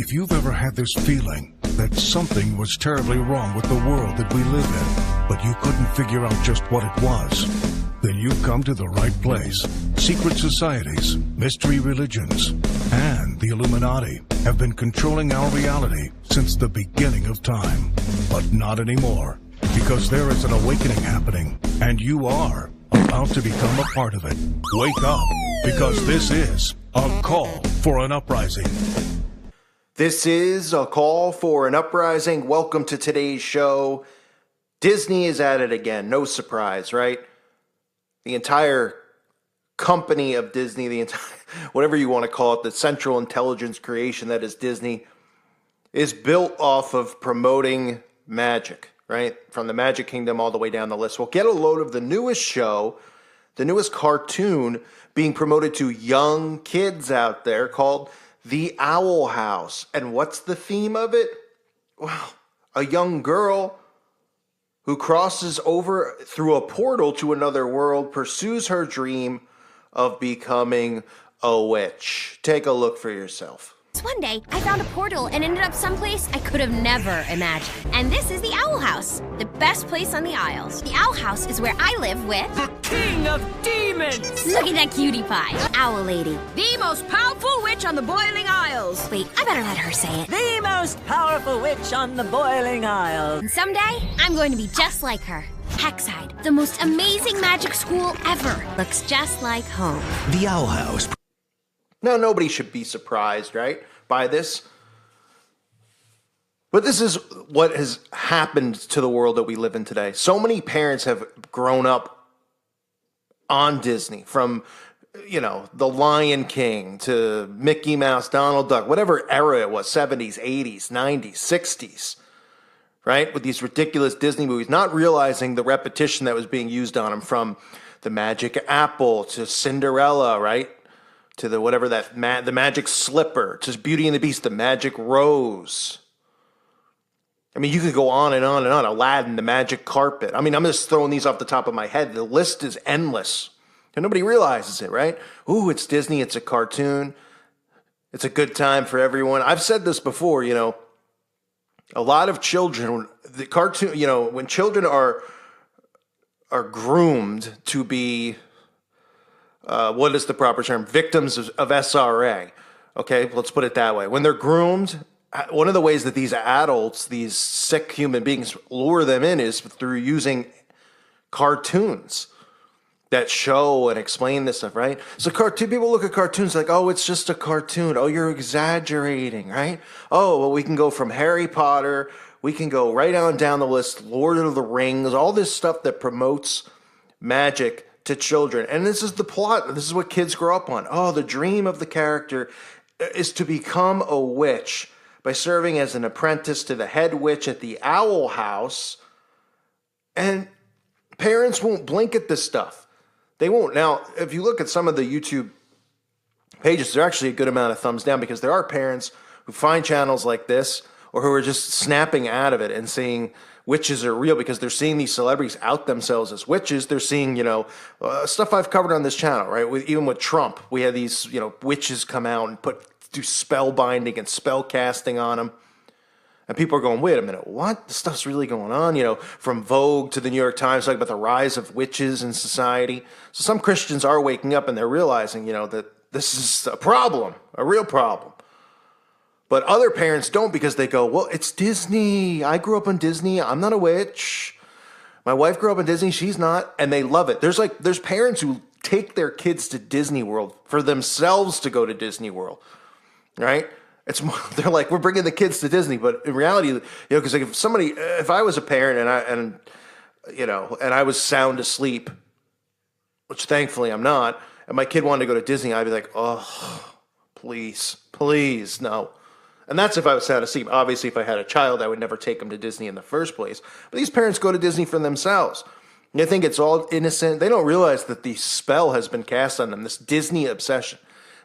If you've ever had this feeling that something was terribly wrong with the world that we live in, but you couldn't figure out just what it was, then you've come to the right place. Secret societies, mystery religions, and the Illuminati have been controlling our reality since the beginning of time. But not anymore, because there is an awakening happening, and you are about to become a part of it. Wake up, because this is a call for an uprising. This is a call for an uprising. Welcome to today's show. Disney is at it again. No surprise, right? The entire company of Disney, the entire, whatever you want to call it, the central intelligence creation that is Disney, is built off of promoting magic, right? From the Magic Kingdom all the way down the list. Well, get a load of the newest show, the newest cartoon being promoted to young kids out there called The Owl House. And what's the theme of it? Well, a young girl who crosses over through a portal to another world, pursues her dream of becoming a witch. Take a look for yourself. One day, I found a portal and ended up someplace I could have never imagined. And this is the Owl House, the best place on the Isles. The Owl House is where I live with the King of Demons! Look at that cutie pie, Owl Lady. The most powerful witch on the Boiling Isles! Wait, I better let her say it. The most powerful witch on the Boiling Isles! And someday, I'm going to be just like her. Hackside, the most amazing magic school ever. Looks just like home. The Owl House. Now, nobody should be surprised, right, by this. But this is what has happened to the world that we live in today. So many parents have grown up on Disney, from, The Lion King to Mickey Mouse, Donald Duck, whatever era it was, 70s, 80s, 90s, 60s, right? With these ridiculous Disney movies, not realizing the repetition that was being used on them, from the Magic Apple to Cinderella, right? To the whatever that the magic slipper, to Beauty and the Beast, the magic rose. I mean, you could go on and on and on. Aladdin, the magic carpet. I mean, I'm just throwing these off the top of my head. The list is endless. And nobody realizes it, right? Ooh, it's Disney. It's a cartoon. It's a good time for everyone. I've said this before, a lot of children, the cartoon, when children are groomed to be, what is the proper term? Victims of SRA. Okay, let's put it that way. When they're groomed, one of the ways that these adults, these sick human beings, lure them in is through using cartoons that show and explain this stuff, right? So people look at cartoons like, oh, it's just a cartoon. Oh, you're exaggerating, right? Oh, well, we can go from Harry Potter. We can go right on down the list, Lord of the Rings, all this stuff that promotes magic to children. And this is the plot. This is what kids grow up on. Oh, the dream of the character is to become a witch by serving as an apprentice to the head witch at the Owl House. And parents won't blink at this stuff. They won't. Now, if you look at some of the YouTube pages, there's actually a good amount of thumbs down, because there are parents who find channels like this, or who are just snapping out of it and saying witches are real because they're seeing these celebrities out themselves as witches. They're seeing, stuff I've covered on this channel, right? Even with Trump, we had these, witches come out and do spell binding and spell casting on them. And people are going, wait a minute, what? This stuff's really going on? From Vogue to the New York Times, talking about the rise of witches in society. So some Christians are waking up and they're realizing, that this is a problem, a real problem. But other parents don't, because they go, well, it's Disney. I grew up on Disney. I'm not a witch. My wife grew up on Disney. She's not. And they love it. There's parents who take their kids to Disney World for themselves to go to Disney World, right? They're like, we're bringing the kids to Disney. But in reality, because if I was a parent and I was sound asleep, which thankfully I'm not, and my kid wanted to go to Disney, I'd be like, oh, please, no. And that's if I was sound asleep. Obviously, if I had a child, I would never take them to Disney in the first place. But these parents go to Disney for themselves. They think it's all innocent. They don't realize that the spell has been cast on them, this Disney obsession.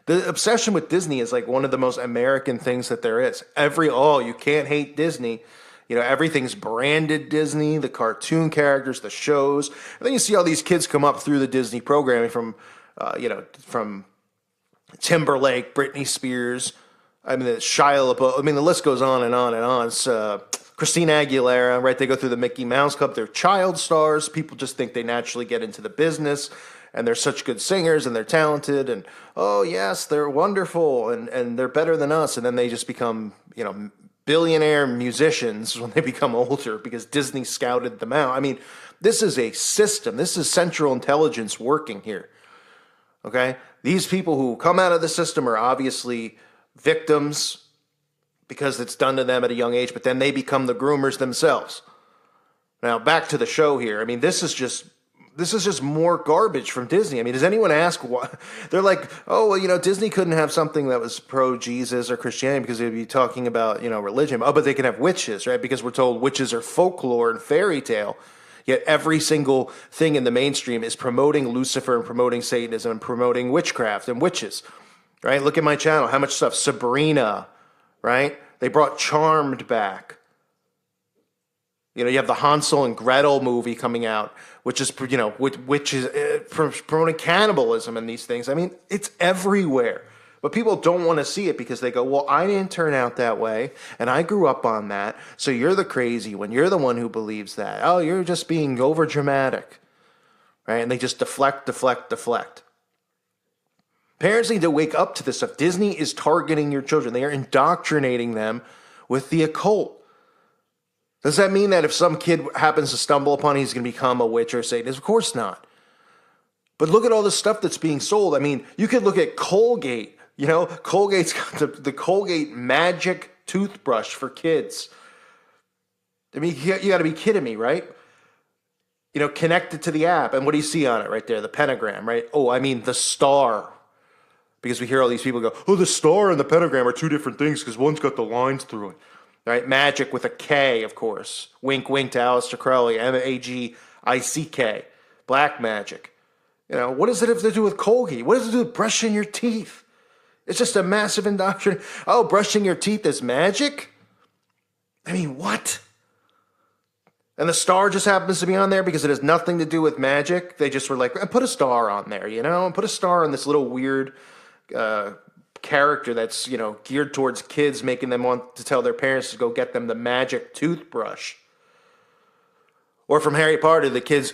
The obsession with Disney is like one of the most American things that there is. You can't hate Disney. Everything's branded Disney, the cartoon characters, the shows. And then you see all these kids come up through the Disney programming from Timberlake, Britney Spears, I mean, Shia LaBeouf. I mean, the list goes on and on and on. It's, Christina Aguilera, right? They go through the Mickey Mouse Club. They're child stars. People just think they naturally get into the business, and they're such good singers, and they're talented, and oh yes, they're wonderful, and they're better than us. And then they just become, billionaire musicians when they become older because Disney scouted them out. I mean, this is a system. This is central intelligence working here. Okay? These people who come out of the system are obviously victims because it's done to them at a young age, but then they become the groomers themselves. Now, back to the show here. I mean, this is just more garbage from Disney. I mean, does anyone ask why? They're like, oh, well, Disney couldn't have something that was pro-Jesus or Christianity because they'd be talking about, religion. Oh, but they can have witches, right? Because we're told witches are folklore and fairy tale. Yet every single thing in the mainstream is promoting Lucifer and promoting Satanism and promoting witchcraft and witches, right? Look at my channel. How much stuff? Sabrina, right? They brought Charmed back. You have the Hansel and Gretel movie coming out, which is, which is promoting cannibalism and these things. I mean, it's everywhere. But people don't want to see it because they go, well, I didn't turn out that way, and I grew up on that, so you're the crazy one. You're the one who believes that. Oh, you're just being overdramatic, right? And they just deflect. Parents need to wake up to this stuff. Disney is targeting your children. They are indoctrinating them with the occult. Does that mean that if some kid happens to stumble upon it, he's going to become a witch or a Satanist? Of course not. But look at all the stuff that's being sold. I mean, you could look at Colgate. Colgate's got the Colgate Magic toothbrush for kids. I mean, you got to be kidding me, right? Connected to the app. And what do you see on it right there? The pentagram, right? Oh, I mean, the star. Because we hear all these people go, oh, the star and the pentagram are two different things because one's got the lines through it. Right? Magic with a K, of course. Wink, wink to Aleister Crowley. Magic. Black magic. What does it have to do with Colgate? What does it do with brushing your teeth? It's just a massive indoctrination. Oh, brushing your teeth is magic? I mean, what? And the star just happens to be on there because it has nothing to do with magic. They just were like, put a star on there, Put a star on this little weird character that's, geared towards kids, making them want to tell their parents to go get them the magic toothbrush. Or from Harry Potter, the kids,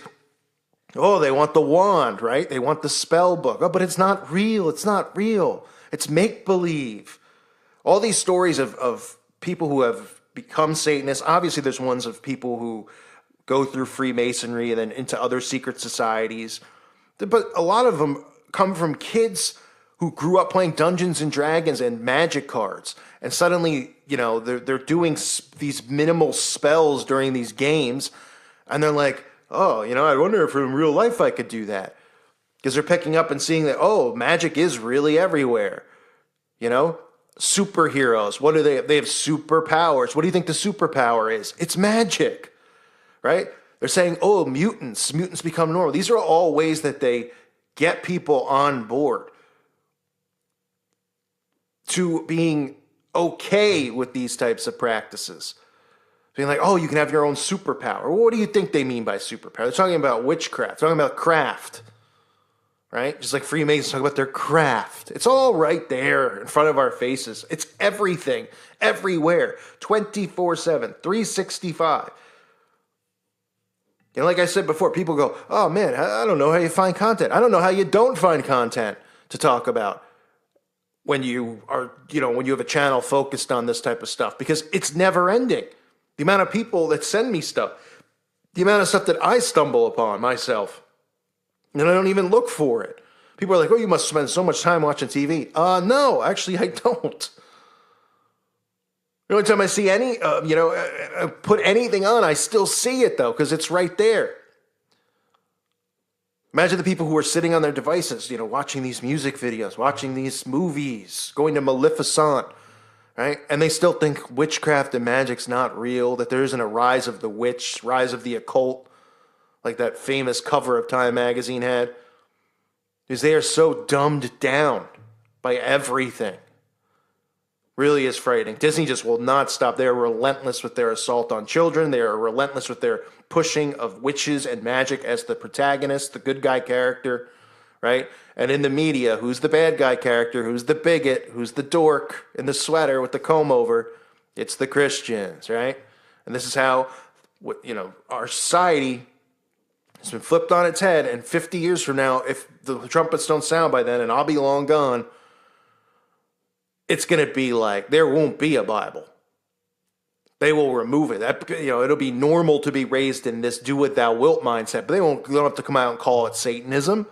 oh, they want the wand, right? They want the spell book. Oh, but it's not real. It's not real. It's make-believe. All these stories of people who have become Satanists, obviously there's ones of people who go through Freemasonry and then into other secret societies. But a lot of them come from kids who grew up playing Dungeons and Dragons and Magic cards. And suddenly, they're doing these minimal spells during these games. And they're like, oh, I wonder if in real life I could do that. Because they're picking up and seeing that, oh, magic is really everywhere. Superheroes, what do they have? They have superpowers. What do you think the superpower is? It's magic, right? They're saying, oh, mutants become normal. These are all ways that they get people on board to being okay with these types of practices. Being like, oh, you can have your own superpower. Well, what do you think they mean by superpower? They're talking about witchcraft. They're talking about craft. Right? Just like Freemasons talk about their craft. It's all right there in front of our faces. It's everything, everywhere, 24/7, 365. Like I said before, people go, oh man, I don't know how you find content. I don't know how you don't find content to talk about when you are, when you have a channel focused on this type of stuff, because it's never ending. The amount of people that send me stuff, the amount of stuff that I stumble upon myself. And I don't even look for it. People are like, oh, you must spend so much time watching TV. No, actually, I don't. The only time I see put anything on, I still see it, though, because it's right there. Imagine the people who are sitting on their devices, watching these music videos, watching these movies, going to Maleficent, right? And they still think witchcraft and magic's not real, that there isn't a rise of the witch, rise of the occult, like that famous cover of Time magazine had, is they are so dumbed down by everything. Really is frightening. Disney just will not stop. They are relentless with their assault on children. They are relentless with their pushing of witches and magic as the protagonist, the good guy character, right? And in the media, who's the bad guy character? Who's the bigot? Who's the dork in the sweater with the comb over? It's the Christians, right? And this is how, our society has been flipped on its head. And 50 years from now, if the trumpets don't sound by then, and I'll be long gone, it's going to be like there won't be a Bible. They will remove it. It'll be normal to be raised in this "do what thou wilt" mindset, but they don't have to come out and call it Satanism.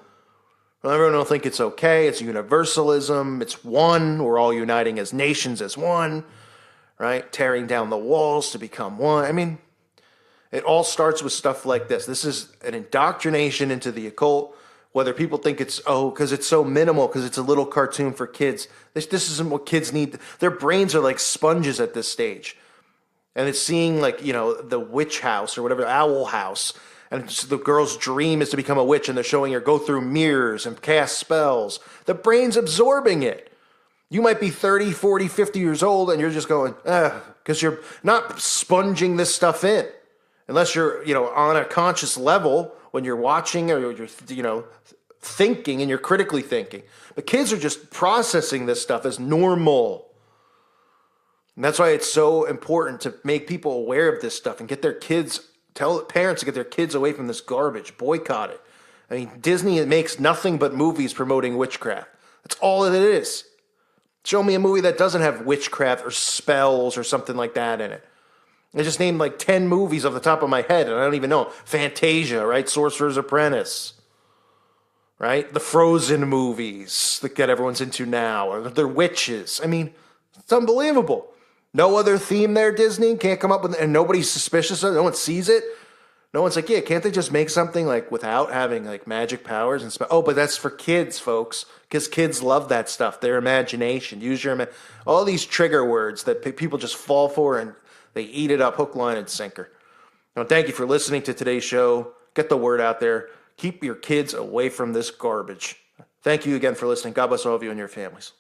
Everyone will think it's okay. It's universalism. It's one. We're all uniting as nations as one, right? Tearing down the walls to become one. I mean, it all starts with stuff like this. This is an indoctrination into the occult. Whether people think it's, because it's so minimal, because it's a little cartoon for kids. This isn't what kids need. Their brains are like sponges at this stage. And it's seeing the witch house or whatever, owl house. And the girl's dream is to become a witch, and they're showing her go through mirrors and cast spells. The brain's absorbing it. You might be 30, 40, 50 years old, and you're just going, because you're not sponging this stuff in. Unless you're, on a conscious level when you're watching or you're, thinking and you're critically thinking. But kids are just processing this stuff as normal. And that's why it's so important to make people aware of this stuff and get their kids, tell parents to get their kids away from this garbage, boycott it. I mean, Disney makes nothing but movies promoting witchcraft. That's all it is. Show me a movie that doesn't have witchcraft or spells or something like that in it. I just named 10 movies off the top of my head, and I don't even know. Fantasia, right? Sorcerer's Apprentice, right? The Frozen movies that everyone's into now, or they're witches. I mean, it's unbelievable. No other theme there, Disney? Can't come up with, and nobody's suspicious of it? No one sees it? No one's like, yeah, can't they just make something without having magic powers and stuff? Oh, but that's for kids, folks, because kids love that stuff. Their imagination. Use your all these trigger words that people just fall for, and they eat it up hook, line, and sinker. Now, thank you for listening to today's show. Get the word out there. Keep your kids away from this garbage. Thank you again for listening. God bless all of you and your families.